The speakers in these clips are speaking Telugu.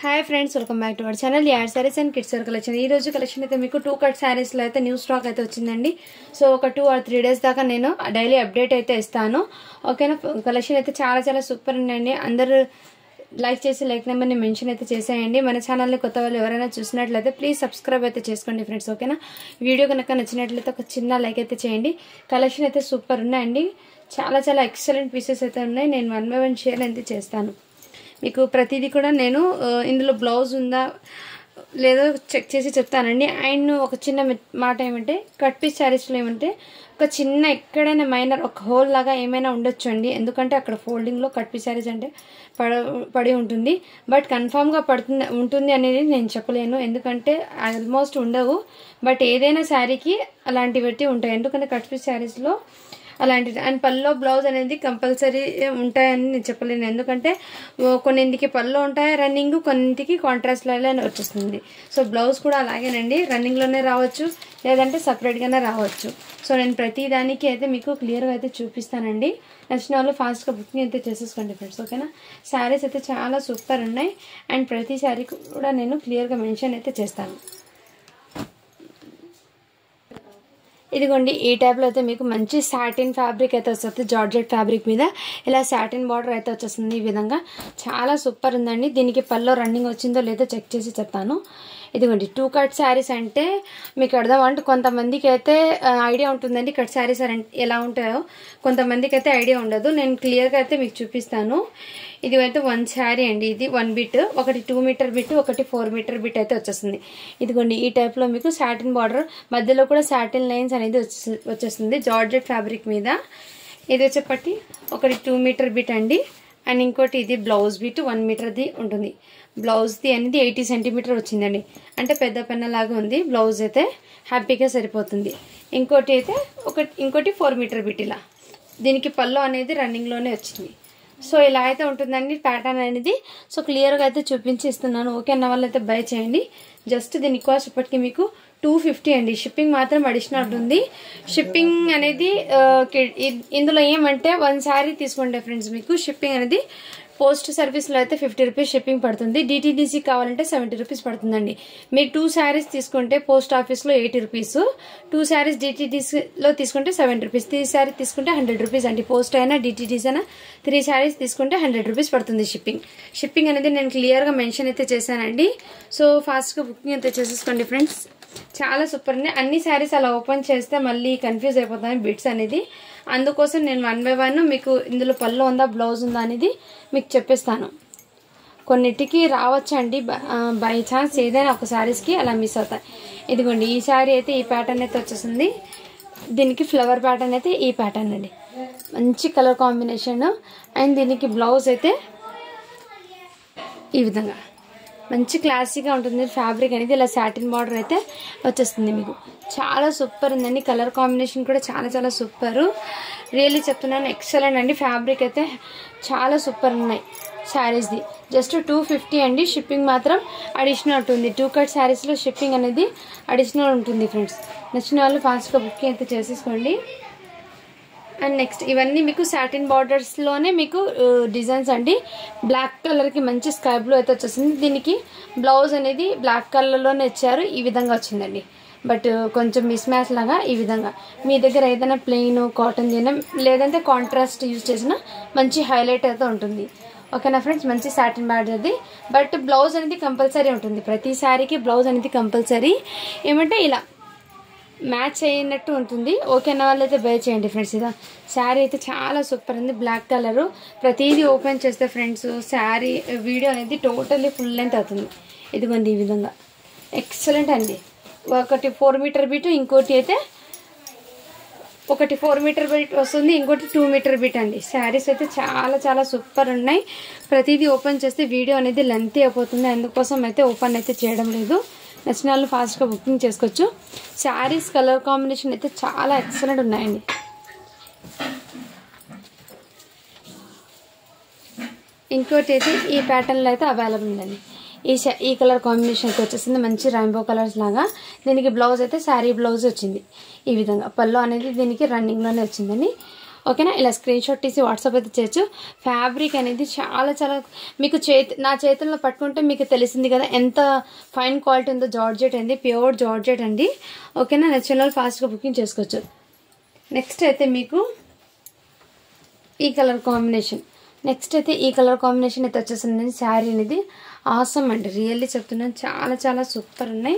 Hi friends welcome back to our channel यार sarees and kids wear collection ఈ రోజు కలెక్షన్ అయితే మీకు 2 కట్ సారీస్ లో అయితే న్యూ స్టాక్ అయితే వచ్చిందండి సో ఒక 2 ఆర్ 3 డేస్ దాకా నేను డైలీ అప్డేట్ అయితే ఇస్తాను ఓకేనా కలెక్షన్ అయితే చాలా సూపర్ ఉందండి అందరూ లైక్ చేసి లైక్ నెంబర్ ని మెన్షన్ అయితే చేసేయండి మన ఛానల్ ని కొత్త వాళ్ళు ఎవరైనా చూసినట్లయితే ప్లీజ్ సబ్స్క్రైబ్ అయితే చేసుకోండి ఫ్రెండ్స్ ఓకేనా వీడియో కనుక నచ్చినట్లయితే ఒక చిన్న లైక్ అయితే చేయండి కలెక్షన్ అయితే సూపర్ ఉన్నాయండి చాలా ఎక్సలెంట్ పీసెస్ అయితే ఉన్నాయి నేను 1 బై 1 షేర్ అయితే చేస్తాను మీకు ప్రతిదీ కూడా నేను ఇందులో బ్లౌజ్ ఉందా లేదో చెక్ చేసి చెప్తానండి అండ్ ఒక చిన్న మాట ఏమంటే కట్ పీస్ సారీస్ లో ఏమంటే ఒక చిన్న ఎక్కడైనా మైనర్ ఒక హోల్ లాగా ఏమైనా ఉండొచ్చు అండి ఎందుకంటే అక్కడ ఫోల్డింగ్ లో కట్ పీస్ సారీస్ అంటే పడి ఉంటుంది బట్ కన్ఫర్మ్ గా ఉంటుంది అనేది నేను చెప్పలేను ఎందుకంటే ఆల్మోస్ట్ ఉండవు బట్ ఏదైనా సారీకి అలాంటివి ఉంటాయి ఎందుకంటే కట్ పీస్ సారీస్ లో అలాంటిది అండ్ పల్లో బ్లౌజ్ అనేది కంపల్సరీ ఉంటాయని నేను చెప్పలేను ఎందుకంటే కొన్నింటికి పల్లో ఉంటాయి రన్నింగ్ కొన్నింటికి కాంట్రాస్ట్ లాగానే వచ్చేస్తుంది సో బ్లౌజ్ కూడా అలాగేనండి రన్నింగ్ లోనే రావచ్చు లేదంటే సపరేట్ గానే రావచ్చు సో నేను ప్రతి దానికి అయితే మీకు క్లియర్ గా అయితే చూపిస్తానండి నచ్చిన వాళ్ళు ఫాస్ట్ గా బుకింగ్ అయితే చేసేసుకోండి ఫ్రెండ్స్ ఓకేనా సారీస్ అయితే చాలా సూపర్ ఉన్నాయి అండ్ ప్రతి సారీ కూడా నేను క్లియర్ గా మెన్షన్ అయితే చేస్తాను ఇదిగోండి ఈ టైప్ లో అయితే మీకు మంచి సాటిన్ ఫ్యాబ్రిక్ అయితే వస్తుంది జార్జెట్ ఫ్యాబ్రిక్ మీద ఇలా సాటిన్ బార్డర్ అయితే వచ్చేస్తుంది ఈ విధంగా చాలా సూపర్ ఉందండి దీనికి పల్లో రన్నింగ్ వచ్చిందో లేదో చెక్ చేసి చెప్తాను ఇదిగోండి 2 కట్ సారీస్ అంటే మీకు అర్థం అంటే కొంతమందికి అయితే ఐడియా ఉంటుందండి కట్ సారీస్ ఎలా ఉంటాయో కొంతమందికి అయితే ఐడియా ఉండదు నేను క్లియర్ గా అయితే మీకు చూపిస్తాను ఇది అయితే 1 సారీ అండి ఇది 1 బిట్ ఒకటి 2 మీటర్ బిట్ ఒకటి 4 మీటర్ బిట్ అయితే వచ్చేస్తుంది ఇదిగోండి ఈ టైప్ లో మీకు సాటిన్ బార్డర్ మధ్యలో కూడా సాటిన్ లైన్స్ అనేది వచ్చేస్తుంది జార్జెట్ ఫ్యాబ్రిక్ మీద ఇది వచ్చేపట్టి ఒకటి 2 మీటర్ బిట్ అండి అండ్ ఇంకోటి ఇది బ్లౌజ్ బిట్ 1 మీటర్ ది ఉంటుంది బ్లౌజ్ ది అనేది 80 సెంటీమీటర్ వచ్చిందండి అంటే పెద్ద పెన్న లాగా ఉంది బ్లౌజ్ అయితే హ్యాపీగా సరిపోతుంది ఇంకోటి అయితే ఇంకోటి 4 మీటర్ బిట్ ఇలా దీనికి పల్లో అనేది రన్నింగ్ లోనే వచ్చింది సో ఇలా అయితే ఉంటుందండి ప్యాటర్న్ అనేది సో క్లియర్ గా అయితే చూపించి ఇస్తున్నాను ఓకే అన్న వాళ్ళు అయితే బై చేయండి జస్ట్ దీని కాస్ట్ ఇప్పటికి మీకు 250 అండి షిప్పింగ్ మాత్రం అడిషనల్ ఉంటుంది షిప్పింగ్ అనేది ఇందులో ఏమంటే 1 సారీ తీసుకోండి ఫ్రెండ్స్ మీకు షిప్పింగ్ అనేది పోస్ట్ సర్వీస్ లో అయితే 50 రూపీస్ షిప్పింగ్ పడుతుంది డిటిడిసి కావాలంటే 70 రూపీస్ పడుతుందండి మీరు 2 సారీస్ తీసుకుంటే పోస్ట్ ఆఫీస్ లో 80 రూపీస్ 2 సారీస్ డిటిడిసి లో తీసుకుంటే 70 రూపీస్ 3 సారీ తీసుకుంటే 100 రూపీస్ అండి పోస్ట్ అయినా డిటిడిసి అయినా 3 సారీస్ తీసుకుంటే 100 రూపీస్ పడుతుంది షిప్పింగ్ అనేది నేను క్లియర్ గా మెన్షన్ అయితే చేశానండి సో ఫాస్ట్ గా బుకింగ్ అయితే చేసేసుకోండి ఫ్రెండ్స్ చాలా సూపర్ ఉంది అన్ని సారీస్ అలా ఓపెన్ చేస్తే మళ్ళీ కన్ఫ్యూజ్ అయిపోతాయి బిట్స్ అనేది అందుకోసం నేను 1 బై 1 మీకు ఇందులో పళ్ళు ఉందా బ్లౌజ్ ఉందా అనేది మీకు చెప్పేస్తాను కొన్నిటికి రావచ్చండి బై ఛాన్స్ ఏదైనా ఒక సారీస్ కి అలా మిస్ అవుతాయి ఇదిగోండి ఈ సారీ అయితే ఈ ప్యాటర్న్ అయితే వచ్చేసింది దీనికి ఫ్లవర్ ప్యాటర్న్ అయితే ఈ ప్యాటర్న్ అండి మంచి కలర్ కాంబినేషన్ అండ్ దీనికి బ్లౌజ్ అయితే ఈ విధంగా మంచి క్లాసీగా ఉంటుంది ఫ్యాబ్రిక్ అనేది ఇలా సాటిన్ బార్డర్ అయితే వచ్చేస్తుంది మీకు చాలా సూపర్ ఉందండి కలర్ కాంబినేషన్ కూడా చాలా సూపర్ రియల్లీ చెప్తున్నాను ఎక్సలెంట్ అండి ఫ్యాబ్రిక్ అయితే చాలా సూపర్ ఉన్నాయి శారీస్ ది జస్ట్ 250 అండి షిప్పింగ్ మాత్రం అడిషనల్ ఉంటుంది 2 కట్ శారీస్ లో షిప్పింగ్ అనేది అడిషనల్ ఉంటుంది ఫ్రెండ్స్ నచ్చిన వాళ్ళు ఫాస్ట్ గా బుకింగ్ అయితే చేసేసుకోండి అండ్ నెక్స్ట్ ఇవన్నీ మీకు సాటిన్ బార్డర్స్ లోనే మీకు డిజైన్స్ అండి బ్లాక్ కలర్ కి మంచి స్కై బ్లూ అయితే వచ్చేసింది దీనికి బ్లౌజ్ అనేది బ్లాక్ కలర్ లోనే ఇచ్చారు ఈ విధంగా వచ్చిందండి బట్ కొంచెం మిస్ మ్యాచ్ లాగా ఈ విధంగా మీ దగ్గర ఏదైనా ప్లెయిన్ కాటన్ చేయడం లేదంటే కాంట్రాస్ట్ యూజ్ చేసిన మంచి హైలైట్ అయితే ఉంటుంది ఓకేనా ఫ్రెండ్స్ మంచి సాటిన్ బార్డర్ది బట్ బ్లౌజ్ అనేది కంపల్సరీ ఉంటుంది ప్రతి సారీకి బ్లౌజ్ అనేది కంపల్సరీ ఏమంటే ఇలా మ్యాచ్ అయినట్టు ఉంటుంది ఓకేనా వాళ్ళైతే బై చేయండి ఫ్రెండ్స్ ఇదా శారీ అయితే చాలా సూపర్ ఉంది బ్లాక్ కలర్ ప్రతిదీ ఓపెన్ చేస్తే ఫ్రెండ్స్ శారీ వీడియో అనేది టోటల్లీ ఫుల్ లెంత్ అవుతుంది ఇదిగోండి ఈ విధంగా ఎక్సలెంట్ అండి ఒకటి 4 మీటర్ బిట్ ఇంకోటి అయితే ఒకటి 4 మీటర్ బిట్ వస్తుంది ఇంకోటి 2 మీటర్ బిట్ అండి శారీస్ అయితే చాలా సూపర్ ఉన్నాయి ప్రతిదీ ఓపెన్ చేస్తే వీడియో అనేది లెంత్ అయిపోతుంది అందుకోసం అయితే ఓపెన్ అయితే చేయడం లేదు నచ్చిన వాళ్ళు ఫాస్ట్ గా బుకింగ్ చేసుకోవచ్చు శారీస్ కలర్ కాంబినేషన్ అయితే చాలా ఎక్సలెంట్ ఉన్నాయండి ఇంకోటి అయితే ఈ ప్యాటర్న్ లో అయితే అవైలబుల్ ఉందండి ఈ కలర్ కాంబినేషన్ అయితే వచ్చేసింది మంచి రెయిన్బో కలర్స్ లాగా దీనికి బ్లౌజ్ అయితే శారీ బ్లౌజ్ వచ్చింది ఈ విధంగా పళ్ళు అనేది దీనికి రన్నింగ్ లోనే వచ్చిందండి ఓకేనా. ఇలా స్క్రీన్ షాట్ తీసి వాట్సాప్ అయితే చేయొచ్చు. ఫ్యాబ్రిక్ అనేది చాలా చాలా మీకు నా చేతుల్లో పట్టుకుంటే మీకు తెలిసింది కదా ఎంత ఫైన్ క్వాలిటీ ఉందో. జార్జెట్ అండి, ప్యూర్ జార్జెట్ అండి. ఓకేనా, నచ్చిన వాళ్ళు ఫాస్ట్గా బుకింగ్ చేసుకోవచ్చు. నెక్స్ట్ అయితే మీకు ఈ కలర్ కాంబినేషన్ అయితే వచ్చేసిందండి. శారీ అనేది ఆసమ్ అండి, రియల్లీ చెప్తున్నాను, చాలా చాలా సూపర్ ఉన్నాయి.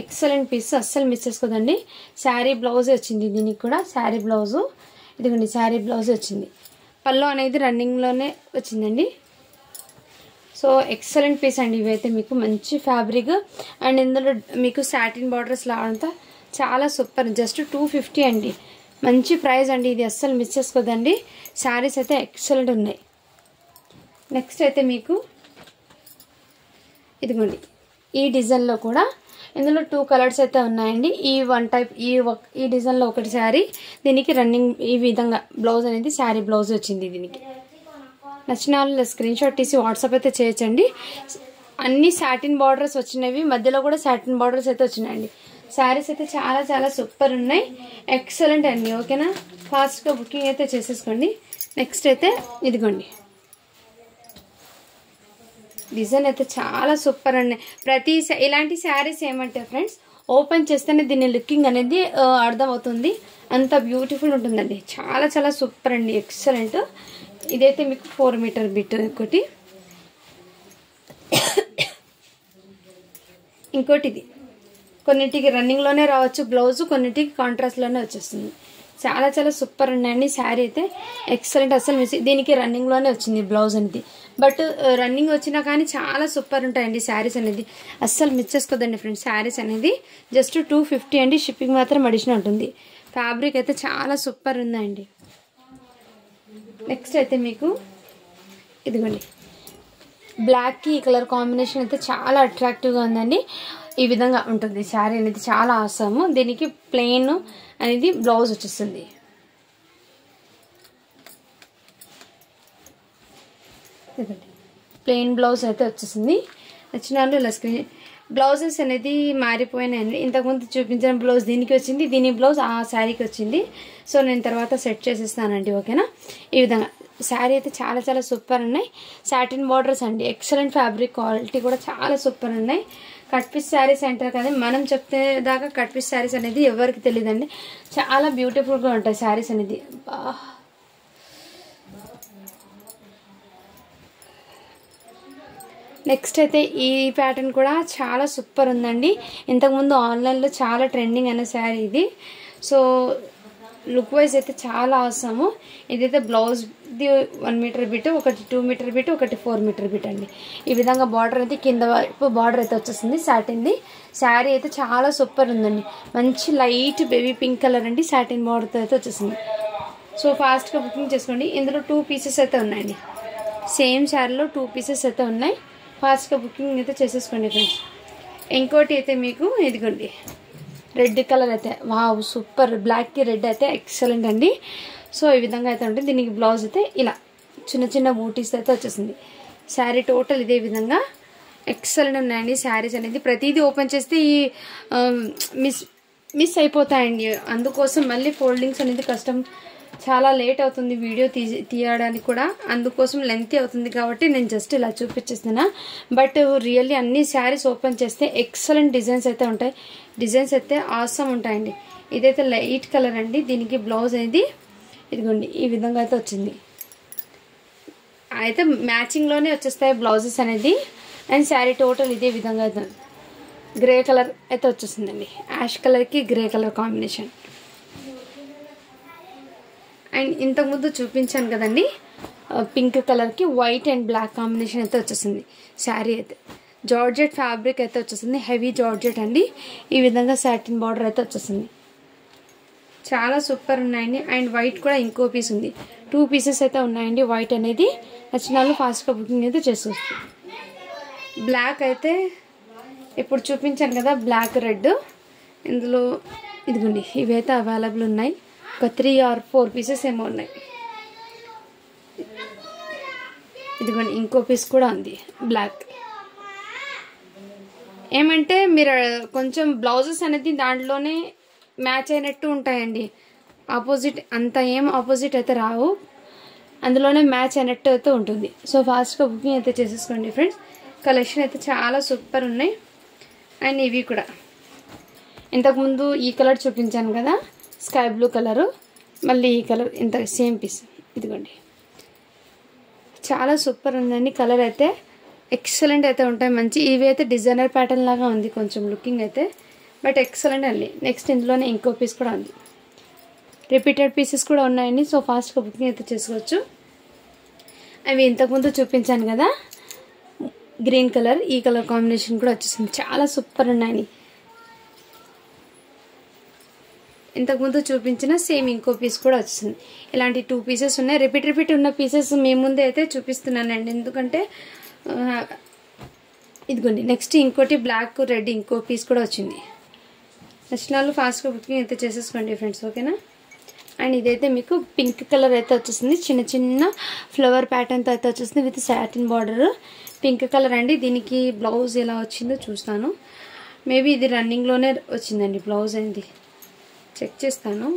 ఎక్సలెంట్ పీస్, అస్సలు మిస్ చేసుకోదండి. శారీ బ్లౌజ్ వచ్చింది దీనికి కూడా. శారీ బ్లౌజు ఇదిగోండి, శారీ బ్లౌజ్ వచ్చింది. పళ్ళు అనేది రన్నింగ్లోనే వచ్చిందండి. సో ఎక్సలెంట్ పీస్ అండి ఇవైతే. మీకు మంచి ఫ్యాబ్రిక్ అండ్ ఇందులో మీకు సాటిన్ బార్డర్స్ లాగా చాలా సూపర్. జస్ట్ 250 అండి, మంచి ప్రైస్ అండి ఇది, అస్సలు మిస్ చేసుకోదండి. శారీస్ అయితే ఎక్సలెంట్ ఉన్నాయి. నెక్స్ట్ అయితే మీకు ఇదిగోండి ఈ డిజైన్లో కూడా ఇందులో 2 కలర్స్ అయితే ఉన్నాయండి. ఈ డిజైన్లో ఒకటి శారీ, దీనికి రన్నింగ్ ఈ విధంగా బ్లౌజ్ అనేది శారీ బ్లౌజ్ వచ్చింది. దీనికి నచ్చిన వాళ్ళు స్క్రీన్ షాట్ తీసి వాట్సాప్ అయితే చేయొచ్చండి. అన్ని సాటిన్ బార్డర్స్ వచ్చినవి, మధ్యలో కూడా సాటిన్ బార్డర్స్ అయితే వచ్చినాయండి. శారీస్ అయితే చాలా చాలా సూపర్ ఉన్నాయి, ఎక్సలెంట్ అండి. ఓకేనా, ఫాస్ట్గా బుకింగ్ అయితే చేసేసుకోండి. నెక్స్ట్ అయితే ఇదిగోండి డిజైన్ అయితే చాలా సూపర్ అండి. ఇలాంటి శారీస్ ఏమంటే ఫ్రెండ్స్, ఓపెన్ చేస్తేనే దీని లుకింగ్ అనేది అర్థమవుతుంది, అంత బ్యూటిఫుల్ ఉంటుందండి. చాలా చాలా సూపర్ అండి, ఎక్సలెంట్. ఇదైతే మీకు 4 మీటర్ బిట్ ఒకటి. ఇంకోటి ఇది కొన్నిటికి రన్నింగ్లోనే రావచ్చు బ్లౌజ్, కొన్నిటికి కాంట్రాస్ట్లోనే వచ్చేస్తుంది. చాలా చాలా సూపర్ ఉన్నాయండి. శారీ అయితే ఎక్సలెంట్, అసలు మిస్. దీనికి రన్నింగ్లోనే వచ్చింది బ్లౌజ్ అనేది, బట్ రన్నింగ్ వచ్చినా కానీ చాలా సూపర్ ఉంటాయండి శారీస్ అనేది, అస్సలు మిస్ చేసుకోదండి ఫ్రెండ్స్. శారీస్ అనేది జస్ట్ 250 అండి, షిప్పింగ్ మాత్రం అడిషనల్ ఉంటుంది. ఫ్యాబ్రిక్ అయితే చాలా సూపర్ ఉందండి. నెక్స్ట్ అయితే మీకు ఇదిగోండి బ్లాక్కి ఈ కలర్ కాంబినేషన్ అయితే చాలా అట్రాక్టివ్గా ఉందండి. ఈ విధంగా ఉంటుంది శారీ అనేది, చాలా ఆసము. దీనికి ప్లెయిన్ అనేది బ్లౌజ్ వచ్చేస్తుంది. ప్లెయిన్ బ్లౌజ్ అయితే వచ్చేసింది. నచ్చినాలు ఇలా స్క్రీన్ బ్లౌజెస్ అనేది మారిపోయినాయండి. ఇంతకుముందు చూపించిన బ్లౌజ్ దీనికి వచ్చింది, దీని బ్లౌజ్ ఆ శారీకి వచ్చింది. సో నేను తర్వాత సెట్ చేసేస్తానండి. ఓకేనా, ఈ విధంగా శారీ అయితే చాలా చాలా సూపర్ ఉన్నాయి. సాటిన్ బార్డర్స్ అండి, ఎక్సలెంట్ ఫ్యాబ్రిక్, క్వాలిటీ కూడా చాలా సూపర్ ఉన్నాయి. కట్ పీస్ శారీస్ అంటారు కదా, మనం చెప్తే దాకా కట్ పీస్ శారీస్ అనేది ఎవరికి తెలియదండి, చాలా బ్యూటిఫుల్గా ఉంటాయి శారీస్ అనేది. నెక్స్ట్ అయితే ఈ ప్యాటర్న్ కూడా చాలా సూపర్ ఉందండి. ఇంతకుముందు ఆన్లైన్లో చాలా ట్రెండింగ్ అనే శారీ ఇది. సో లుక్ వైజ్ అయితే చాలా అవసరము. ఇదైతే బ్లౌజ్ది 1 మీటర్ బిట్, ఒకటి 2 మీటర్ బిట్, ఒకటి 4 మీటర్ బిట్ అండి. ఈ విధంగా బార్డర్ అయితే కింద వైపు బార్డర్ అయితే వచ్చేసింది సాటిన్ది. శారీ అయితే చాలా సూపర్ ఉందండి, మంచి లైట్ బేబీ పింక్ కలర్ అండి, సాటిన్ బార్డర్తో అయితే వచ్చేసింది. సో ఫాస్ట్గా బుకింగ్ చేసుకోండి. ఇందులో 2 పీసెస్ అయితే ఉన్నాయండి, సేమ్ శారీలో 2 పీసెస్ అయితే ఉన్నాయి. ఫాస్ట్గా బుకింగ్ అయితే చేసేసుకోండి ఫ్రెండ్స్. ఇంకోటి అయితే మీకు ఇదిగోండి రెడ్ కలర్ అయితే, వావ్ సూపర్, బ్లాక్కి రెడ్ అయితే ఎక్సలెంట్ అండి. సో ఈ విధంగా అయితే ఉంటుంది. దీనికి బ్లౌజ్ అయితే ఇలా చిన్న చిన్న బూటీస్ అయితే వచ్చేసింది. శారీ టోటల్ ఇదే విధంగా ఎక్సలెంట్ ఉన్నాయండి. శారీస్ అనేది ప్రతిదీ ఓపెన్ చేస్తే ఈ మిస్ అయిపోతాయండి, అందుకోసం మళ్ళీ ఫోల్డింగ్స్ అనేది కష్టం, చాలా లేట్ అవుతుంది వీడియో తీయడానికి కూడా, అందుకోసం లెంతీ అవుతుంది కాబట్టి నేను జస్ట్ ఇలా చూపించేస్తున్నా. బట్ రియల్లీ అన్ని శారీస్ ఓపెన్ చేస్తే ఎక్సలెంట్ డిజైన్స్ అయితే ఉంటాయి, డిజైన్స్ అయితే ఆసమ్ ఉంటాయండి. ఇదైతే లైట్ కలర్ అండి, దీనికి బ్లౌజ్ అనేది ఇదిగోండి ఈ విధంగా అయితే వచ్చింది. అయితే మ్యాచింగ్లోనే వచ్చేస్తాయి బ్లౌజెస్ అనేది. అండ్ శారీ టోటల్ ఇదే విధంగా అయితే గ్రే కలర్ అయితే వచ్చేసిందండి, యాష్ కలర్కి గ్రే కలర్ కాంబినేషన్. అండ్ ఇంతకుముందు చూపించాను కదండి పింక్ కలర్కి వైట్ అండ్ బ్లాక్ కాంబినేషన్ అయితే వచ్చేసింది. శారీ అయితే జార్జెట్ ఫ్యాబ్రిక్ అయితే వచ్చేసింది, హెవీ జార్జెట్ అండి. ఈ విధంగా సాటిన్ బార్డర్ అయితే వచ్చేసింది, చాలా సూపర్ ఉన్నాయండి. అండ్ వైట్ కూడా ఇంకో పీస్ ఉంది, 2 పీసెస్ అయితే ఉన్నాయండి వైట్ అనేది. నచ్చిన వాళ్ళు ఫాస్ట్గా బుకింగ్ అయితే చేసుకోవచ్చు. బ్లాక్ అయితే ఇప్పుడు చూపించాను కదా, బ్లాక్ రెడ్, ఇందులో ఇదిగోండి ఇవైతే అవైలబుల్ ఉన్నాయి. ఒక 3 or 4 పీసెస్ ఏమో ఉన్నాయి. ఇదిగోండి ఇంకో పీస్ కూడా ఉంది బ్లాక్. ఏమంటే మీరు కొంచెం బ్లౌజెస్ అనేది దాంట్లోనే మ్యాచ్ అయినట్టు ఉంటాయండి, ఆపోజిట్ అంత ఏం ఆపోజిట్ అయితే రావు, అందులోనే మ్యాచ్ అన్నట్టు అయితే ఉంటుంది. సో ఫాస్ట్గా బుకింగ్ అయితే చేసేసుకోండి ఫ్రెండ్స్. కలెక్షన్ అయితే చాలా సూపర్ ఉన్నాయి. అండ్ ఇవి కూడా ఇంతకుముందు ఈ కలర్ చూపించాను కదా, స్కై బ్లూ కలరు, మళ్ళీ ఈ కలర్ ఇంత సేమ్ పీస్. ఇదిగోండి, చాలా సూపర్ ఉందండి. కలర్ అయితే ఎక్సలెంట్ అయితే ఉంటాయి, మంచి. ఇవి అయితే డిజైనర్ ప్యాటర్న్ లాగా ఉంది కొంచెం లుకింగ్ అయితే, బట్ ఎక్సలెంట్ అండి. నెక్స్ట్ ఇందులోనే ఇంకో పీస్ కూడా ఉంది, రిపీటెడ్ పీసెస్ కూడా ఉన్నాయండి. సో ఫాస్ట్గా బుకింగ్ అయితే చేసుకోవచ్చు. అవి ఇంతకుముందు చూపించాను కదా గ్రీన్ కలర్, ఈ కలర్ కాంబినేషన్ కూడా వచ్చేసింది, చాలా సూపర్ ఉన్నాయండి. ఇంతకుముందు చూపించిన సేమ్ ఇంకో పీస్ కూడా వచ్చింది. ఇలాంటి 2 పీసెస్ ఉన్నాయి. రిపీట్ ఉన్న పీసెస్ మీ ముందే అయితే చూపిస్తున్నానండి, ఎందుకంటే ఇదిగోండి. నెక్స్ట్ ఇంకోటి బ్లాక్ రెడ్ ఇంకో పీస్ కూడా వచ్చింది. నచ్చిన వాళ్ళు ఫాస్ట్గా బుకింగ్ అయితే చేసేసుకోండి ఫ్రెండ్స్, ఓకేనా. అండ్ ఇదైతే మీకు పింక్ కలర్ అయితే వచ్చేసింది, చిన్న చిన్న ఫ్లవర్ ప్యాటర్న్తో అయితే వచ్చేసింది with satin border. Pink colour అండి. దీనికి బ్లౌజ్ ఎలా వచ్చిందో చూస్తాను. మేబీ ఇది రన్నింగ్లోనే వచ్చిందండి బ్లౌజ్ అనేది, చెక్ చేస్తాను.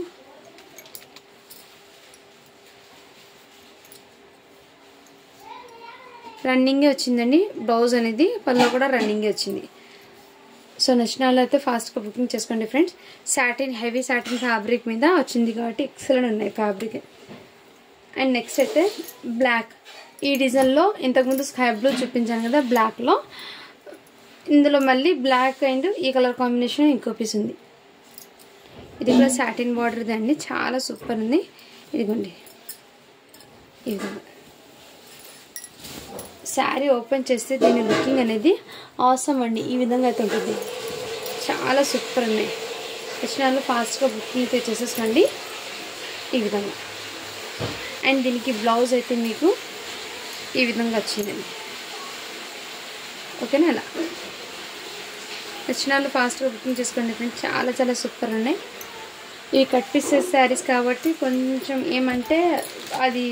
రన్నింగే వచ్చిందండి బ్లౌజ్ అనేది, పళ్ళు కూడా రన్నింగే వచ్చింది. సో నచ్చిన వాళ్ళు అయితే ఫాస్ట్గా బుకింగ్ చేసుకోండి friends. Satin, heavy satin fabric మీద వచ్చింది కాబట్టి ఎక్సలెంట్ ఉన్నాయి ఫ్యాబ్రిక్. అండ్ నెక్స్ట్ అయితే బ్లాక్, ఈ డిజైన్లో ఇంతకుముందు స్కై బ్లూ చూపించాను కదా బ్లాక్లో, ఇందులో మళ్ళీ బ్లాక్ అండ్ ఈ కలర్ కాంబినేషన్ ఇంకో పీస్ ఉంది. ఇది కూడా సాటిన్ బార్డర్ది అండి, చాలా సూపర్ ఉంది. ఇదిగోండి, ఇది శారీ ఓపెన్ చేస్తే దీని లుకింగ్ అనేది ఆసమ్ అండి. ఈ విధంగా అయితే ఉంటుంది, చాలా సూపర్ ఉన్నాయి. వచ్చిన ఫాస్ట్గా బుకింగ్ అయితే చేసేసుకోండి ఈ విధంగా. అండ్ దీనికి బ్లౌజ్ అయితే మీకు ఈ విధంగా వచ్చిందండి, ఓకేనా. అలా వచ్చిన ఫాస్ట్గా బుకింగ్ చేసుకోండి ఫ్రెండ్స్, చాలా చాలా సూపర్ ఉన్నాయి. ఇవి కట్ పీసెస్ శారీస్ కాబట్టి కొంచెం ఏమంటే అది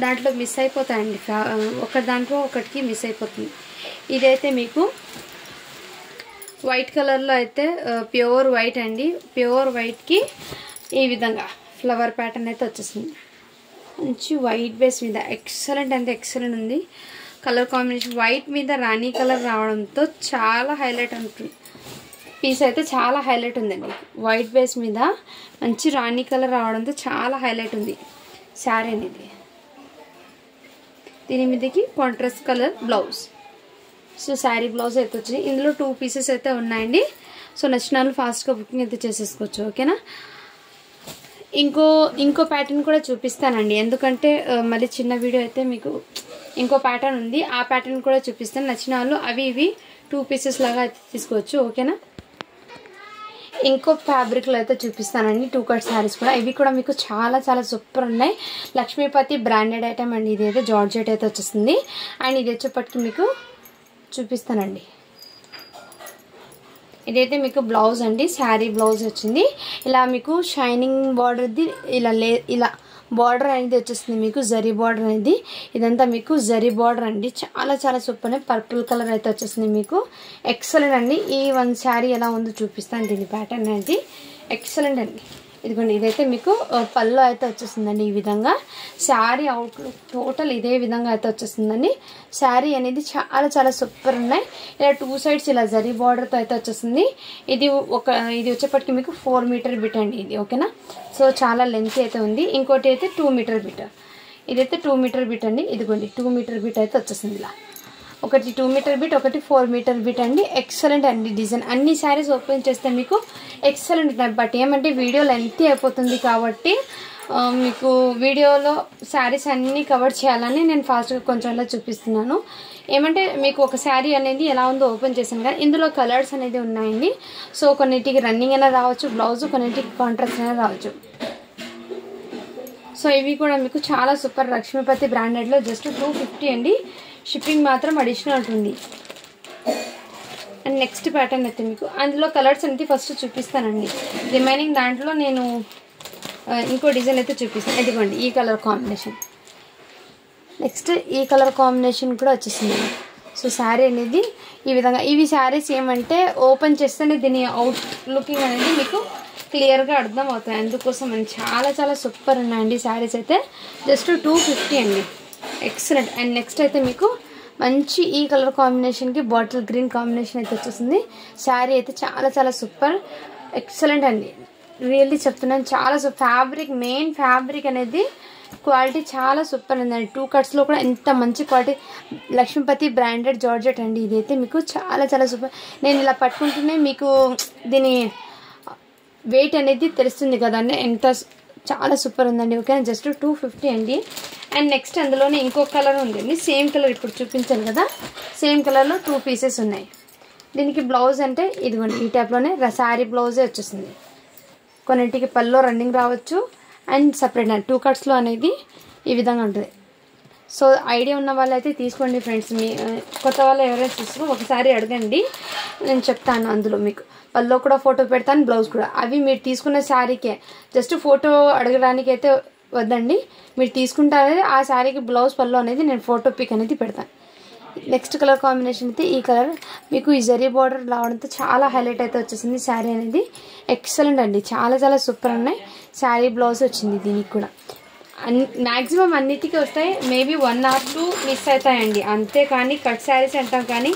దాంట్లో మిస్ అయిపోతాయండి, ఒక దాంట్లో ఒకటికి మిస్ అయిపోతుంది. ఇదైతే మీకు వైట్ కలర్లో అయితే ప్యూర్ వైట్ అండి, ప్యూర్ వైట్కి ఈ విధంగా ఫ్లవర్ ప్యాటర్న్ అయితే వచ్చేసింది. మంచి వైట్ బేస్ మీద ఎక్సలెంట్ అంటే ఎక్సలెంట్ ఉంది. కలర్ కాంబినేషన్ వైట్ మీద రాణి కలర్ రావడంతో చాలా హైలైట్ ఉంటుంది. పీస్ అయితే చాలా హైలైట్ ఉందండి, వైట్ బేస్ మీద మంచి రాణి కలర్ రావడంతో చాలా హైలైట్ ఉంది శారీ అనేది. దీని మీదకి contrast colour blouse. So sari blouse అయితే వచ్చింది. ఇందులో 2 పీసెస్ అయితే ఉన్నాయండి. సో నచ్చిన వాళ్ళు ఫాస్ట్గా బుకింగ్ అయితే చేసేసుకోవచ్చు, ఓకేనా. ఇంకో ప్యాటర్న్ కూడా చూపిస్తానండి, ఎందుకంటే మళ్ళీ చిన్న వీడియో అయితే మీకు ఇంకో ప్యాటర్న్ ఉంది, ఆ ప్యాటర్న్ కూడా చూపిస్తాను. నచ్చిన వాళ్ళు అవి ఇవి 2 పీసెస్ లాగా అయితే తీసుకోవచ్చు, ఓకేనా. ఇంకో ఫ్యాబ్రిక్లో అయితే చూపిస్తానండి 2 కట్ శారీస్ కూడా. ఇవి కూడా మీకు చాలా చాలా సూపర్ ఉన్నాయి. లక్ష్మీపతి బ్రాండెడ్ ఐటమ్ అండి. ఇది అయితే జార్జెట్ అయితే వచ్చేస్తుంది. అండ్ ఇది వచ్చేప్పటికి మీకు చూపిస్తానండి. ఇదైతే మీకు బ్లౌజ్ అండి, శారీ బ్లౌజ్ వచ్చింది. ఇలా మీకు షైనింగ్ బార్డర్ది ఇలా బార్డర్ అనేది వచ్చేస్తుంది మీకు, జరీ బార్డర్ అనేది. ఇదంతా మీకు జరీ బార్డర్ అండి, చాలా చాలా సూపర్. పర్పుల్ కలర్ అయితే వచ్చేస్తుంది మీకు, ఎక్సలెంట్ అండి. ఈ 1 శారీ ఎలా ఉందో చూపిస్తాను. దీని ప్యాటర్న్ అనేది ఎక్సలెంట్ అండి. ఇదిగోండి, ఇదైతే మీకు పళ్ళు అయితే వచ్చేస్తుందండి ఈ విధంగా. శారీ అవుట్లుక్ టోటల్ ఇదే విధంగా అయితే వచ్చేస్తుందండి. శారీ అనేది చాలా చాలా సూపర్ ఉన్నాయి. ఇలా 2 సైడ్స్ ఇలా జరీ బార్డర్తో అయితే వచ్చేస్తుంది. ఇది వచ్చేప్పటికి మీకు 4 మీటర్ బిట్ అండి ఇది, ఓకేనా. సో చాలా లెంత్ అయితే ఉంది. ఇంకోటి అయితే 2 మీటర్ బిట్, ఇదైతే 2 మీటర్ బిట్ అండి. ఇదిగోండి 2 మీటర్ బిట్ అయితే వచ్చేస్తుంది. ఇలా ఒకటి 2 మీటర్ బిట్, ఒకటి 4 మీటర్ బిట్ అండి. ఎక్సలెంట్ అండి డిజైన్. అన్ని శారీస్ ఓపెన్ చేస్తే మీకు ఎక్సలెంట్ ఉన్నాయి. బట్ ఏమంటే వీడియో లెంత్ అయిపోతుంది కాబట్టి మీకు వీడియోలో శారీస్ అన్నీ కవర్ చేయాలని నేను ఫాస్ట్గా కొంచెంలో చూపిస్తున్నాను. ఏమంటే మీకు ఒక శారీ అనేది ఎలా ఉందో ఓపెన్ చేశాను కదా, ఇందులో కలర్స్ అనేది ఉన్నాయండి. సో కొన్నిటికి రన్నింగ్ అయినా రావచ్చు బ్లౌజ్, కొన్నిటికి కాంట్రాస్ట్ అయినా రావచ్చు. సో ఇవి కూడా మీకు చాలా సూపర్. లక్ష్మీపతి బ్రాండెడ్లో జస్ట్ 250 అండి. షిప్పింగ్ మాత్రం అడిషనల్ ఉంటుంది. అండ్ నెక్స్ట్ ప్యాటర్న్ అయితే మీకు అందులో కలర్స్ అనేది ఫస్ట్ చూపిస్తానండి. రిమైనింగ్ దాంట్లో నేను ఇంకో డిజైన్ అయితే చూపిస్తాను. ఇదిగోండి ఈ కలర్ కాంబినేషన్, నెక్స్ట్ ఈ కలర్ కాంబినేషన్ కూడా వచ్చేసింది. సో శారీ అనేది ఈ విధంగా. ఇవి శారీస్ ఏమంటే ఓపెన్ చేస్తేనే దీని అవుట్ లుకింగ్ అనేది మీకు క్లియర్గా అర్థం అవుతాయి. అందుకోసం చాలా చాలా సూపర్ ఉన్నాయండి శారీస్ అయితే. జస్ట్ 250 అండి. ఎక్సలెంట్. అండ్ నెక్స్ట్ అయితే మీకు మంచి ఈ కలర్ కాంబినేషన్కి బాటిల్ గ్రీన్ కాంబినేషన్ అయితే వచ్చేసింది. శారీ అయితే చాలా చాలా సూపర్ ఎక్సలెంట్ అండి. రియల్లీ చెప్తున్నాను, చాలా ఫ్యాబ్రిక్, మెయిన్ ఫ్యాబ్రిక్ అనేది క్వాలిటీ చాలా సూపర్ ఉందండి. 2 కట్స్లో కూడా ఎంత మంచి క్వాలిటీ. లక్ష్మీపతి బ్రాండెడ్ జార్జెట్ అండి. ఇదైతే మీకు చాలా చాలా సూపర్. నేను ఇలా పట్టుకుంటూనే మీకు దీని వెయిట్ అనేది తెలుస్తుంది కదండి, ఎంత చాలా సూపర్ ఉందండి. ఓకేనా, జస్ట్ 250 అండి. అండ్ నెక్స్ట్ అందులోనే ఇంకొక కలర్ ఉందండి, సేమ్ కలర్ ఇప్పుడు చూపించాను కదా, సేమ్ కలర్లో 2 పీసెస్ ఉన్నాయి. దీనికి బ్లౌజ్ అంటే ఇదిగోండి ఈ టైప్లోనే శారీ బ్లౌజే వచ్చేసింది. కొన్నింటికి పల్లో రన్నింగ్ రావచ్చు అండ్ సపరేట్ 2 కట్స్లో అనేది ఈ విధంగా ఉంటుంది. సో ఐడియా ఉన్న వాళ్ళైతే తీసుకోండి ఫ్రెండ్స్. మీ కొత్త వాళ్ళు ఎవరైనా చూసుకో ఒకసారి అడగండి, నేను చెప్తాను. అందులో మీకు పల్లో కూడా ఫోటో పెడతాను, బ్లౌజ్ కూడా. అవి మీరు తీసుకున్న శారీకే, జస్ట్ ఫోటో అడగడానికి అయితే వద్దండి. మీరు తీసుకుంటారనేది ఆ శారీకి బ్లౌజ్ పల్లో అనేది నేను ఫోటో పిక్ అనేది పెడతాను. నెక్స్ట్ కలర్ కాంబినేషన్ అయితే ఈ కలర్ మీకు ఈ జరీ బార్డర్ రావడంతో చాలా హైలైట్ అయితే వచ్చేసింది. శారీ అనేది ఎక్సలెంట్ అండి, చాలా చాలా సూపర్ ఉన్నాయి. శారీ బ్లౌజ్ వచ్చింది దీనికి కూడా. మ్యాక్సిమం అన్నిటికీ వస్తాయి, మేబీ 1 or 2 మిస్ అవుతాయండి అంతే. కానీ కట్ శారీస్ అంటాం, కానీ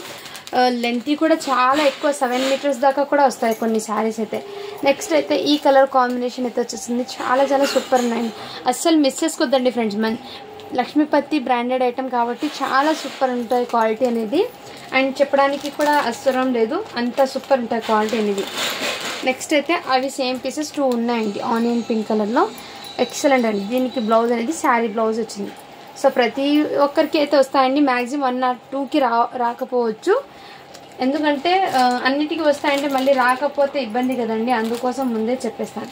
లెంత్ కూడా చాలా ఎక్కువ 7 మీటర్స్ దాకా కూడా వస్తాయి కొన్ని శారీస్ అయితే. నెక్స్ట్ అయితే ఈ కలర్ కాంబినేషన్ అయితే వచ్చేసింది, చాలా చాలా సూపర్ ఉన్నాయండి. అస్సలు మిస్ చేసుకోవద్దండి ఫ్రెండ్స్. లక్ష్మీపతి బ్రాండెడ్ ఐటమ్ కాబట్టి చాలా సూపర్ ఉంటాయి క్వాలిటీ అనేది. అండ్ చెప్పడానికి కూడా అవసరం లేదు, అంత సూపర్ ఉంటాయి క్వాలిటీ అనేది. నెక్స్ట్ అయితే అవి సేమ్ పీసెస్ 2 ఉన్నాయండి, ఆనియన్ పింక్ కలర్లో. ఎక్సలెంట్ అండి. దీనికి బ్లౌజ్ అనేది శారీ బ్లౌజ్ వచ్చింది. సో ప్రతి ఒక్కరికి అయితే వస్తాయండి, మ్యాక్సిమం 1 or 2కి రాకపోవచ్చు. ఎందుకంటే అన్నిటికీ వస్తాయంటే మళ్ళీ రాకపోతే ఇబ్బంది కదండి, అందుకోసం ముందే చెప్పేస్తాను.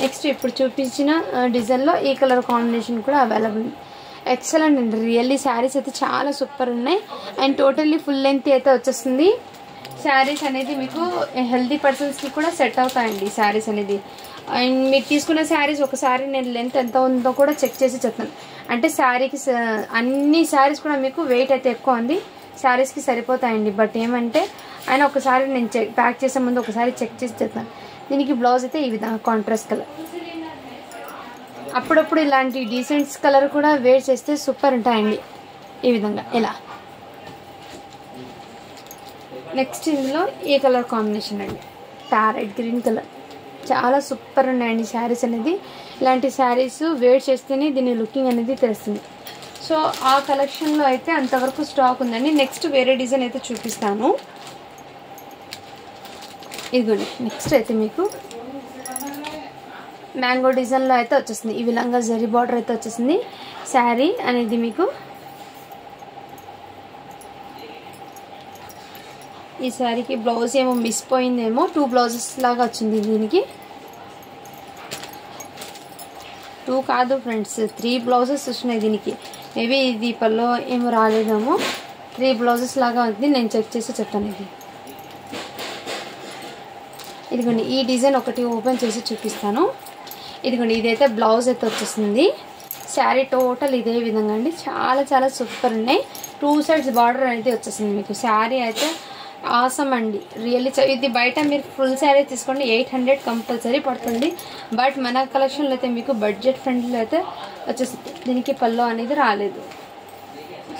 నెక్స్ట్ ఇప్పుడు చూపించిన డిజైన్లో ఈ కలర్ కాంబినేషన్ కూడా అవైలబుల్ ఉంది. ఎక్సలెంట్ అండి, రియల్లీ శారీస్ అయితే చాలా సూపర్ ఉన్నాయి. అండ్ టోటల్లీ ఫుల్ లెంత్ అయితే వచ్చేస్తుంది. శారీస్ అనేది మీకు హెల్దీ పర్సన్స్కి కూడా సెట్ అవుతాయండి శారీస్ అనేది. అండ్ మీరు తీసుకున్న శారీస్ ఒకసారి నేను లెంత్ ఎంత ఉందో కూడా చెక్ చేసి చెప్తాను. అంటే శారీకి అన్ని శారీస్ కూడా మీకు వెయిట్ అయితే ఎక్కువ ఉంది, శారీస్కి సరిపోతాయండి. బట్ ఏమంటే ఆయన ఒకసారి నేను ప్యాక్ చేసే ముందు ఒకసారి చెక్ చేసి చెప్తాను. దీనికి బ్లౌజ్ అయితే ఈ విధంగా కాంట్రాస్ట్ కలర్. అప్పుడప్పుడు ఇలాంటి డీసెంట్స్ కలర్ కూడా వేర్ చేస్తే సూపర్ ఉంటాయండి ఈ విధంగా ఇలా. నెక్స్ట్ ఇందులో ఈ కలర్ కాంబినేషన్ అండి, ప్యారెట్ గ్రీన్ కలర్. చాలా సూపర్ ఉన్నాయండి శారీస్ అనేది. ఇలాంటి శారీస్ వేర్ చేస్తేనే దీని లుకింగ్ అనేది తెలుస్తుంది. సో ఆ కలెక్షన్లో అయితే అంతవరకు స్టాక్ ఉందండి. నెక్స్ట్ వేరే డిజైన్ అయితే చూపిస్తాను. ఇదిగోండి నెక్స్ట్ అయితే మీకు మ్యాంగో డిజైన్లో అయితే వచ్చేసింది. ఈ విధంగా జరీ బార్డర్ అయితే వచ్చేసింది. శారీ అనేది మీకు ఈ శారీకి బ్లౌజ్ ఏమో మిస్ పోయిందేమో, 2 బ్లౌజెస్ లాగా వచ్చింది. దీనికి 2 కాదు ఫ్రెండ్స్, 3 బ్లౌజెస్ వచ్చినాయి దీనికి. మేబీ ఇది పల్లో ఏమో రాలేదేమో, 3 బ్లౌజెస్ లాగా ఉంది. నేను చెక్ చేసి చెప్తాను. ఇదిగోండి ఈ డిజైన్ ఒకటి ఓపెన్ చేసి చూపిస్తాను. ఇదిగోండి ఇదైతే బ్లౌజ్ అయితే వచ్చేసింది. శారీ టోటల్ ఇదే విధంగా అండి, చాలా చాలా సూపర్ ఉన్నాయి. 2 సైడ్స్ బార్డర్ అనేది వచ్చేసింది మీకు. శారీ అయితే ఆసమ్ అండి, రియల్లీ. ఇది బయట మీరు ఫుల్ శారీ తీసుకోండి 800 కంపల్సరీ పడుతుంది. బట్ మన కలెక్షన్లో అయితే మీకు బడ్జెట్ ఫ్రెండ్లీలో అయితే వచ్చేసింది. దీనికి పల్లో అనేది రాలేదు.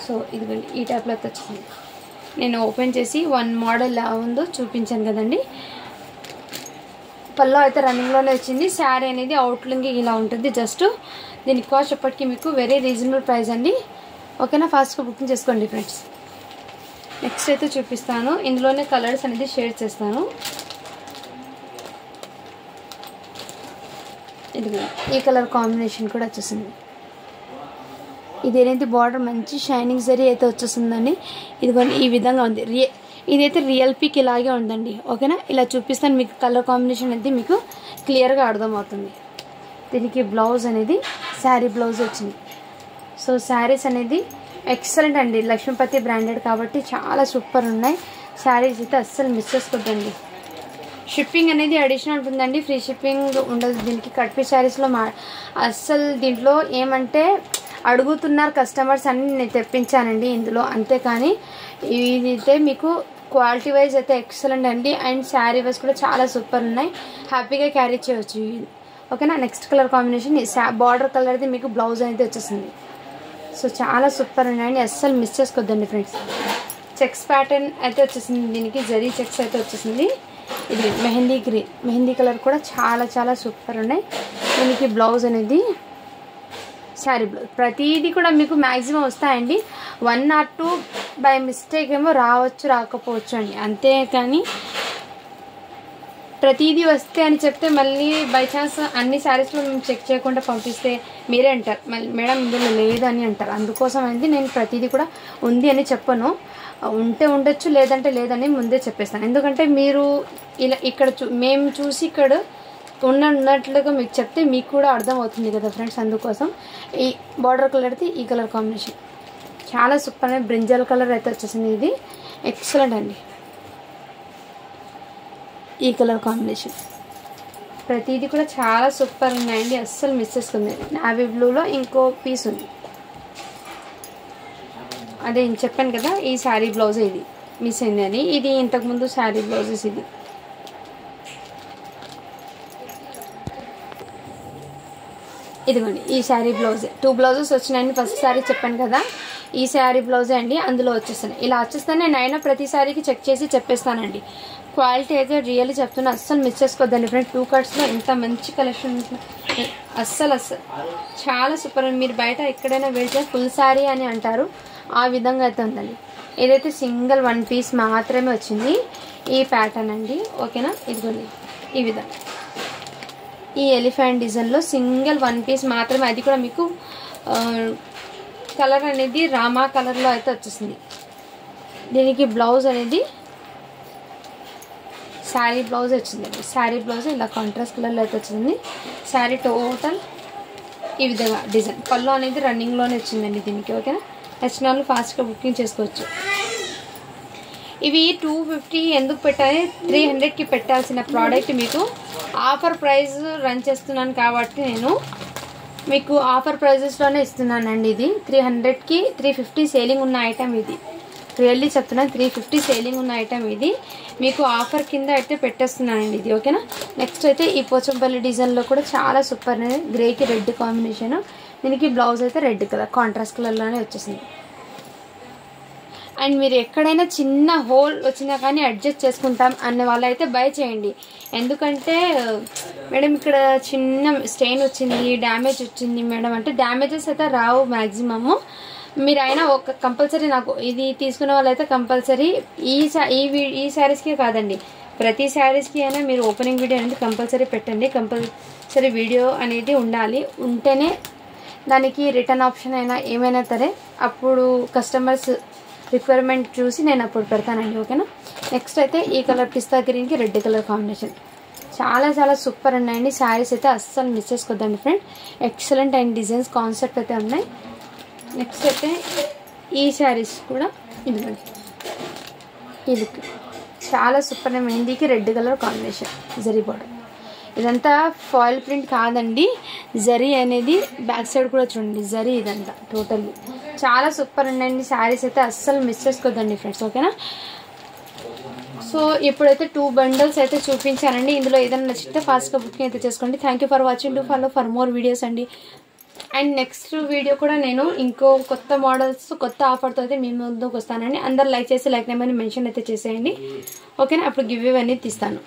సో ఇదిగోండి ఈ టైప్లో అయితే వచ్చింది. నేను ఓపెన్ చేసి 1 మోడల్ ఎలా ఉందో చూపించాను కదండి. పల్లో అయితే రన్నింగ్లోనే వచ్చింది. శారీ అనేది అవుట్లుంగ్ ఇలా ఉంటుంది. జస్ట్ దీని కాస్ట్ ఎప్పటికీ మీకు వెరీ రీజనబుల్ ప్రైస్ అండి. ఓకేనా, ఫాస్ట్గా బుకింగ్ చేసుకోండి ఫ్రెండ్స్. నెక్స్ట్ అయితే చూపిస్తాను. ఇందులోనే కలర్స్ అనేది షేర్ చేస్తాను. ఇదిగో ఈ కలర్ కాంబినేషన్ కూడా వచ్చేసింది. ఇదేనైతే బార్డర్ మంచి షైనింగ్ జరీ అయితే వచ్చేసిందండి. ఇదిగోండి ఈ విధంగా ఉంది. ఇదైతే రియల్ పిక్ ఇలాగే ఉందండి. ఓకేనా, ఇలా చూపిస్తాను మీకు. కలర్ కాంబినేషన్ అనేది మీకు క్లియర్గా అర్థమవుతుంది. దీనికి బ్లౌజ్ అనేది శారీ బ్లౌజ్ వచ్చింది. సో శారీస్ అనేది ఎక్సలెంట్ అండి, లక్ష్మీపతి బ్రాండెడ్ కాబట్టి చాలా సూపర్ ఉన్నాయి శారీస్ అయితే. అస్సలు మిస్ చేసుకోద్దండి. షిప్పింగ్ అనేది అడిషనల్ ఉంటుందండి, ఫ్రీ షిప్పింగ్ ఉండదు దీనికి. కట్ పీస్ శారీస్లో అస్సలు దీంట్లో ఏమంటే అడుగుతున్నారు కస్టమర్స్ అని నేను తెప్పించానండి ఇందులో, అంతేకాని ఇదైతే మీకు క్వాలిటీ వైజ్ అయితే ఎక్సలెంట్ అండి. అండ్ శారీ వైజ్ కూడా చాలా సూపర్ ఉన్నాయి, హ్యాపీగా క్యారీ చేయవచ్చు. ఓకేనా. Next colour combination border colour అయితే మీకు బ్లౌజ్ అయితే వచ్చేసింది. సో చాలా సూపర్ ఉన్నాయండి, అస్సలు మిస్ చేసుకోవద్దండి ఫ్రెండ్స్. చెక్స్ ప్యాటర్న్ అయితే వచ్చేసింది, దీనికి జరీ చెక్స్ అయితే వచ్చేసింది. ఇది మెహందీ గ్రీన్, మెహందీ కలర్ కూడా చాలా చాలా సూపర్ ఉన్నాయి. దీనికి బ్లౌజ్ అనేది శారీ బ్లౌజ్, ప్రతిదీ కూడా మీకు మ్యాక్సిమం వస్తాయండి. 1 or 2 బై మిస్టేక్ ఏమో రావచ్చు రాకపోవచ్చు అండి, అంతే. కానీ ప్రతిదీ వస్తే అని చెప్తే మళ్ళీ బై ఛాన్స్ అన్ని శారీస్లో మేము చెక్ చేయకుండా పంపిస్తే మీరే అంటారు మళ్ళీ మేడం ఇందులో లేదని అంటారు. అందుకోసం అనేది నేను ప్రతిదీ కూడా ఉంది అని చెప్పను, ఉంటే ఉండొచ్చు లేదంటే లేదని ముందే చెప్పేస్తాను. ఎందుకంటే మీరు ఇలా ఇక్కడ మేము చూసి ఇక్కడ ఉన్నట్లుగా మీకు చెప్తే మీకు కూడా అర్థం అవుతుంది కదా ఫ్రెండ్స్. అందుకోసం ఈ బార్డర్ కలర్ అయితే ఈ కలర్ కాంబినేషన్ చాలా సూపర్ అండి. బ్రింజల్ కలర్ అయితే వచ్చేసింది, ఇది ఎక్సలెంట్ అండి. ఈ కలర్ కాంబినేషన్ ప్రతిదీ కూడా చాలా సూపర్ ఉన్నాయండి, అస్సలు మిస్ చేసుకుంది. నావీ బ్లూలో ఇంకో పీస్ ఉంది, అదే చెప్పాను కదా ఈ శారీ బ్లౌజ్ ఇది మిస్ అయింది అని. ఇది ఇంతకుముందు శారీ బ్లౌజెస్, ఇది ఇదిగోండి ఈ శారీ బ్లౌజే. 2 బ్లౌజెస్ వచ్చినాయని ఫస్ట్ శారీ చెప్పాను కదా, ఈ శారీ బ్లౌజే అండి. అందులో వచ్చేస్తాను, ఇలా వచ్చేస్తాను. నేను అయినా ప్రతి శారీకి చెక్ చేసి చెప్పేస్తానండి. క్వాలిటీ అయితే రియల్లీ చెప్తున్నా, అస్సలు మిస్ చేసుకోవద్దండి ఫ్రెండ్. 2 కట్స్లో ఇంత మంచి కలెక్షన్ అస్సలు చాలా సూపర్. మీరు బయట ఎక్కడైనా వెళ్తే ఫుల్ శారీ అని అంటారు, ఆ విధంగా అయితే ఉందండి. ఏదైతే సింగిల్ 1 పీస్ మాత్రమే వచ్చింది ఈ ప్యాటర్న్ అండి. ఓకేనా. ఇదిగోండి ఈ విధంగా ఈ ఎలిఫెంట్ డిజైన్లో సింగిల్ 1 పీస్ మాత్రమే, అది కూడా మీకు కలర్ అనేది రామా కలర్లో అయితే వచ్చేసింది. దీనికి బ్లౌజ్ అనేది శారీ బ్లౌజ్ వచ్చిందండి. శారీ బ్లౌజ్ ఇలా కాంట్రాస్ట్ కలర్లో అయితే వచ్చింది. శారీ టోటల్ ఈ విధంగా డిజైన్, పళ్ళు అనేది రన్నింగ్లోనే వచ్చిందండి దీనికి. ఓకేనా. నచ్చిన వాళ్ళు ఫాస్ట్గా బుకింగ్ చేసుకోవచ్చు. ఇవి 250 ఎందుకు పెట్టాలి, 300కి పెట్టాల్సిన ప్రోడక్ట్ మీకు ఆఫర్ ప్రైస్ రన్ చేస్తున్నాను కాబట్టి నేను మీకు ఆఫర్ ప్రైజెస్లోనే ఇస్తున్నానండి. ఇది 300కి 350 సేలింగ్ ఉన్న ఐటమ్, ఇది రియల్లీ చెప్తున్నాను 350 సేలింగ్ ఉన్న ఐటమ్ ఇది మీకు ఆఫర్ కింద అయితే పెట్టేస్తున్నానండి ఇది. ఓకేనా. నెక్స్ట్ అయితే ఈ పోచంపల్లి డిజైన్లో కూడా చాలా సూపర్, గ్రేకి రెడ్ కాంబినేషన్. దీనికి బ్లౌజ్ అయితే రెడ్ కలర్ కాంట్రాస్ట్ కలర్లోనే వచ్చేసింది. అండ్ మీరు ఎక్కడైనా చిన్న హోల్ వచ్చినా కానీ అడ్జస్ట్ చేసుకుంటాం అనే వాళ్ళైతే బై చేయండి. ఎందుకంటే మేడం ఇక్కడ చిన్న స్టెయిన్ వచ్చింది, డ్యామేజ్ వచ్చింది మేడం అంటే, డ్యామేజెస్ అయితే రావు మ్యాక్సిమము. మీరు అయినా ఒక కంపల్సరీ నాకు ఇది తీసుకునే వాళ్ళైతే కంపల్సరీ ఈ శారీస్కే కాదండి, ప్రతి శారీస్కి అయినా మీరు ఓపెనింగ్ వీడియో అనేది కంపల్సరీ పెట్టండి. కంపల్సరీ వీడియో అనేది ఉండాలి, ఉంటేనే దానికి రిటర్న్ ఆప్షన్ అయినా ఏమైనా సరే అప్పుడు కస్టమర్స్ రిక్వైర్మెంట్ చూసి నేను అప్పుడు పెడతానండి. ఓకేనా. నెక్స్ట్ అయితే ఈ కలర్ పిస్తా గ్రీన్కి రెడ్ కలర్ కాంబినేషన్ చాలా చాలా సూపర్ ఉన్నాయండి. శారీస్ అయితే అస్సలు మిస్ చేసుకోవద్దండి friend, excellent and designs concept అయితే ఉన్నాయి. నెక్స్ట్ అయితే ఈ శారీస్ కూడా ఇదిగోండి, ఈ లుక్ చాలా సూపర్. మెహందీకి red colour combination zari border, ఇదంతా ఫాయిల్ ప్రింట్ కాదండి, జరీ అనేది బ్యాక్ సైడ్ కూడా చూడండి జరీ, ఇదంతా టోటల్లీ చాలా సూపర్ ఉండండి. శారీస్ అయితే అస్సలు మిస్ చేసుకోవద్దండి ఫ్రెండ్స్. ఓకేనా. సో ఇప్పుడైతే 2 బండల్స్ అయితే చూపించానండి. ఇందులో ఏదైనా నచ్చితే ఫాస్ట్గా బుకింగ్ అయితే చేసుకోండి. Thank you for watching. Do follow for more videos అండి. అండ్ నెక్స్ట్ వీడియో కూడా నేను ఇంకో కొత్త మోడల్స్ కొత్త ఆఫర్తో అయితే మీ ముందుకు వస్తానండి. అందరు లైక్ చేసి లైక్ నెంబర్ని మెన్షన్ అయితే చేసేయండి. ఓకేనా. అప్పుడు గివ్ ఇవన్నీ తీస్తాను.